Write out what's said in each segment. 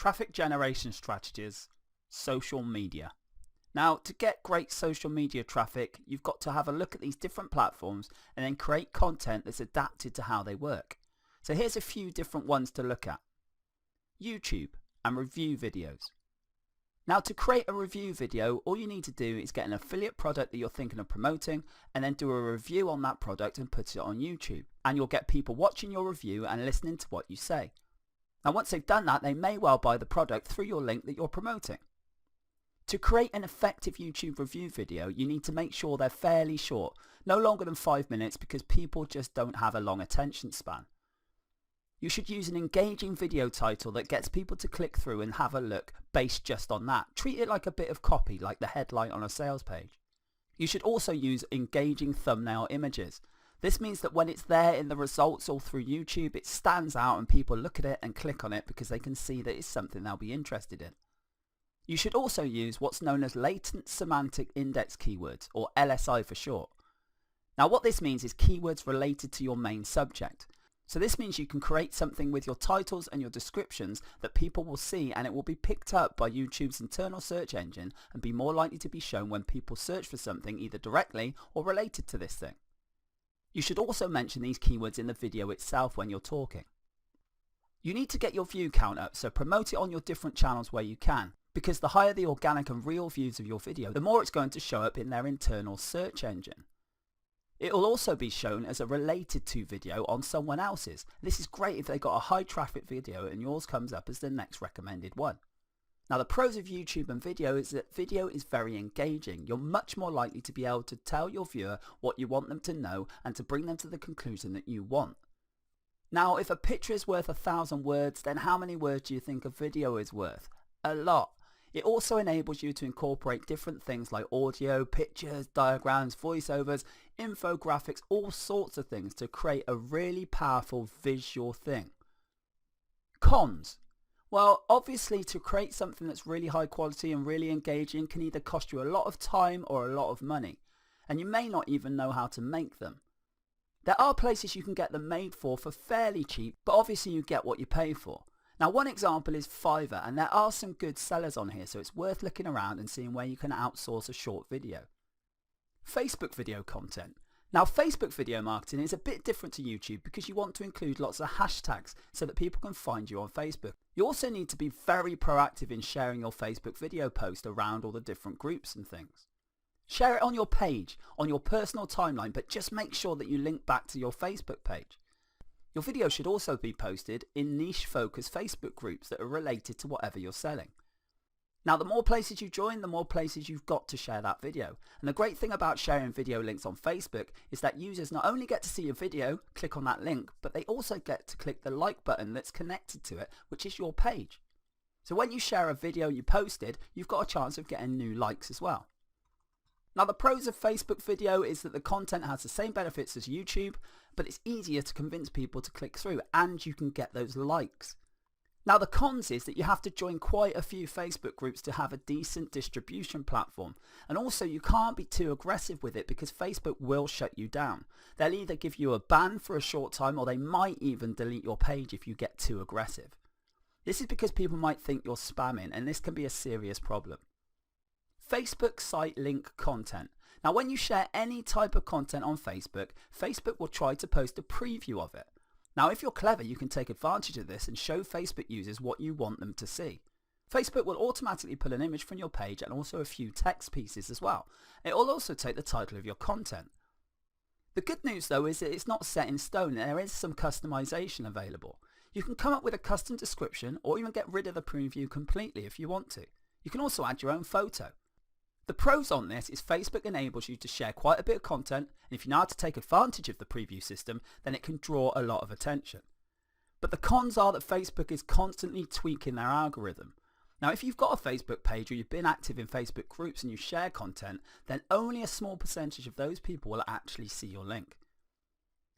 Traffic generation strategies, social media. Now, to get great social media traffic, you've got to have a look at these different platforms and then create content that's adapted to how they work. So here's a few different ones to look at. YouTube and review videos. Now, to create a review video, all you need to do is get an affiliate product that you're thinking of promoting and then do a review on that product and put it on YouTube. And you'll get people watching your review and listening to what you say. Now, once they've done that, they may well buy the product through your link that you're promoting. To create an effective YouTube review video, you need to make sure they're fairly short, no longer than 5 minutes, because people just don't have a long attention span. You should use an engaging video title that gets people to click through and have a look based just on that. Treat it like a bit of copy, like the headline on a sales page. You should also use engaging thumbnail images. This means that when it's there in the results or through YouTube, it stands out and people look at it and click on it because they can see that it's something they'll be interested in. You should also use what's known as latent semantic index keywords, or LSI for short. Now, what this means is keywords related to your main subject. So this means you can create something with your titles and your descriptions that people will see, and it will be picked up by YouTube's internal search engine and be more likely to be shown when people search for something either directly or related to this thing. You should also mention these keywords in the video itself when you're talking. You need to get your view count up, so promote it on your different channels where you can, because the higher the organic and real views of your video, the more it's going to show up in their internal search engine. It will also be shown as a related to video on someone else's. This is great if they've got a high traffic video and yours comes up as the next recommended one. Now, the pros of YouTube and video is that video is very engaging. You're much more likely to be able to tell your viewer what you want them to know and to bring them to the conclusion that you want. Now, if a picture is worth 1,000 words, then how many words do you think a video is worth? A lot. It also enables you to incorporate different things like audio, pictures, diagrams, voiceovers, infographics, all sorts of things to create a really powerful visual thing. Cons. Well, obviously, to create something that's really high quality and really engaging can either cost you a lot of time or a lot of money, and you may not even know how to make them. There are places you can get them made for fairly cheap, but obviously you get what you pay for. Now, one example is Fiverr, and there are some good sellers on here, so it's worth looking around and seeing where you can outsource a short video. Facebook video content. Now, Facebook video marketing is a bit different to YouTube because you want to include lots of hashtags so that people can find you on Facebook. You also need to be very proactive in sharing your Facebook video post around all the different groups and things. Share it on your page, on your personal timeline, but just make sure that you link back to your Facebook page. Your video should also be posted in niche-focused Facebook groups that are related to whatever you're selling. Now, the more places you join, the more places you've got to share that video. And the great thing about sharing video links on Facebook is that users not only get to see your video, click on that link, but they also get to click the like button that's connected to it, which is your page. So when you share a video you posted, you've got a chance of getting new likes as well. Now, the pros of Facebook video is that the content has the same benefits as YouTube, but it's easier to convince people to click through and you can get those likes. Now, the cons is that you have to join quite a few Facebook groups to have a decent distribution platform, and also you can't be too aggressive with it because Facebook will shut you down. They'll either give you a ban for a short time or they might even delete your page if you get too aggressive. This is because people might think you're spamming, and this can be a serious problem. Facebook site link content. Now, when you share any type of content on Facebook, Facebook will try to post a preview of it. Now, if you're clever, you can take advantage of this and show Facebook users what you want them to see. Facebook will automatically pull an image from your page and also a few text pieces as well. It will also take the title of your content. The good news though is that it's not set in stone. There is some customization available. You can come up with a custom description or even get rid of the preview completely if you want to. You can also add your own photo. The pros on this is Facebook enables you to share quite a bit of content, and if you know how to take advantage of the preview system, then it can draw a lot of attention. But the cons are that Facebook is constantly tweaking their algorithm. Now, if you've got a Facebook page or you've been active in Facebook groups and you share content, then only a small percentage of those people will actually see your link.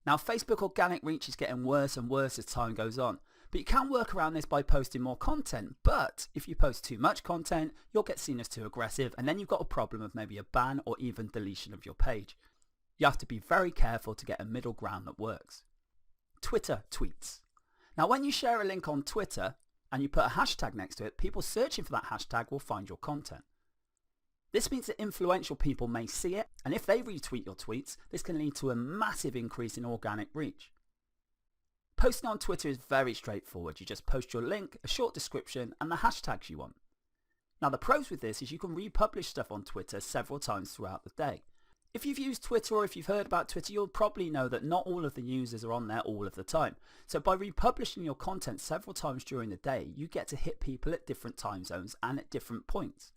Now, Facebook organic reach is getting worse and worse as time goes on. But you can work around this by posting more content, but if you post too much content, you'll get seen as too aggressive, and then you've got a problem of maybe a ban or even deletion of your page. You have to be very careful to get a middle ground that works. Twitter tweets. Now, when you share a link on Twitter, and you put a hashtag next to it, people searching for that hashtag will find your content. This means that influential people may see it, and if they retweet your tweets, this can lead to a massive increase in organic reach. Posting on Twitter is very straightforward. You just post your link, a short description, and the hashtags you want. Now the pros with this is you can republish stuff on Twitter several times throughout the day. If you've used Twitter or if you've heard about Twitter, you'll probably know that not all of the users are on there all of the time. So by republishing your content several times during the day, you get to hit people at different time zones and at different points.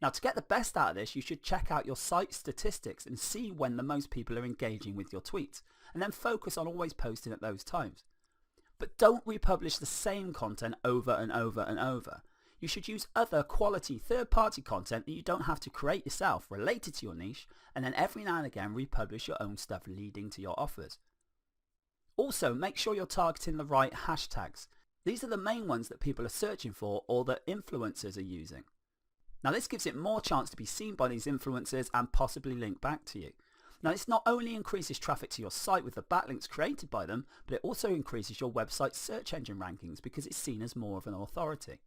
Now to get the best out of this, you should check out your site statistics and see when the most people are engaging with your tweets, and then focus on always posting at those times. But don't republish the same content over and over and over. You should use other quality third-party content that you don't have to create yourself related to your niche, and then every now and again republish your own stuff leading to your offers. Also, make sure you're targeting the right hashtags. These are the main ones that people are searching for or that influencers are using. Now this gives it more chance to be seen by these influencers and possibly link back to you. Now this not only increases traffic to your site with the backlinks created by them, but it also increases your website's search engine rankings because it's seen as more of an authority.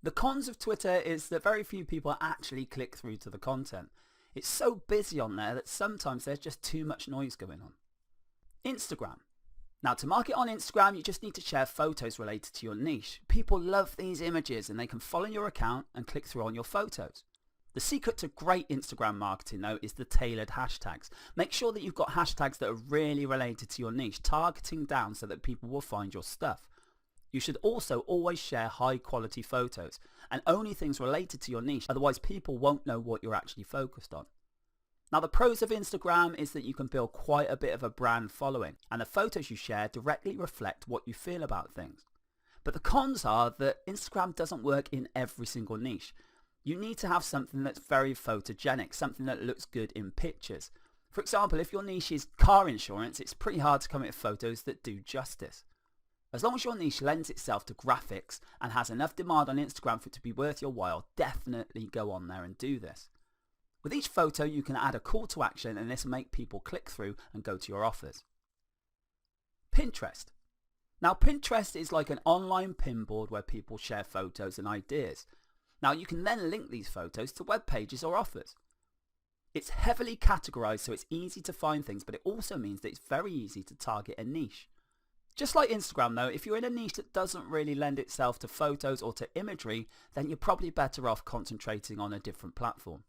The cons of Twitter is that very few people actually click through to the content. It's so busy on there that sometimes there's just too much noise going on. Instagram. Now to market on Instagram, you just need to share photos related to your niche. People love these images and they can follow your account and click through on your photos. The secret to great Instagram marketing though is the tailored hashtags. Make sure that you've got hashtags that are really related to your niche, targeting down so that people will find your stuff. You should also always share high quality photos and only things related to your niche, otherwise people won't know what you're actually focused on. Now the pros of Instagram is that you can build quite a bit of a brand following and the photos you share directly reflect what you feel about things. But the cons are that Instagram doesn't work in every single niche. You need to have something that's very photogenic, something that looks good in pictures. For example, if your niche is car insurance, it's pretty hard to come up with photos that do justice. As long as your niche lends itself to graphics and has enough demand on Instagram for it to be worth your while, definitely go on there and do this. With each photo you can add a call to action and this will make people click through and go to your offers. Pinterest. Now Pinterest is like an online pin board where people share photos and ideas. Now you can then link these photos to web pages or offers. It's heavily categorized so it's easy to find things, but it also means that it's very easy to target a niche. Just like Instagram though, if you're in a niche that doesn't really lend itself to photos or to imagery, then you're probably better off concentrating on a different platform.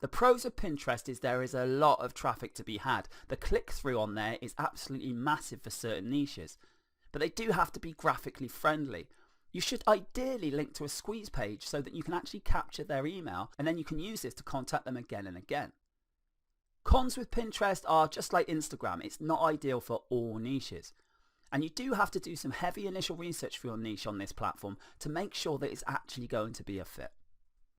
The pros of Pinterest is there is a lot of traffic to be had. The click-through on there is absolutely massive for certain niches, but they do have to be graphically friendly. You should ideally link to a squeeze page so that you can actually capture their email and then you can use this to contact them again and again. Cons with Pinterest are just like Instagram, it's not ideal for all niches. And you do have to do some heavy initial research for your niche on this platform to make sure that it's actually going to be a fit.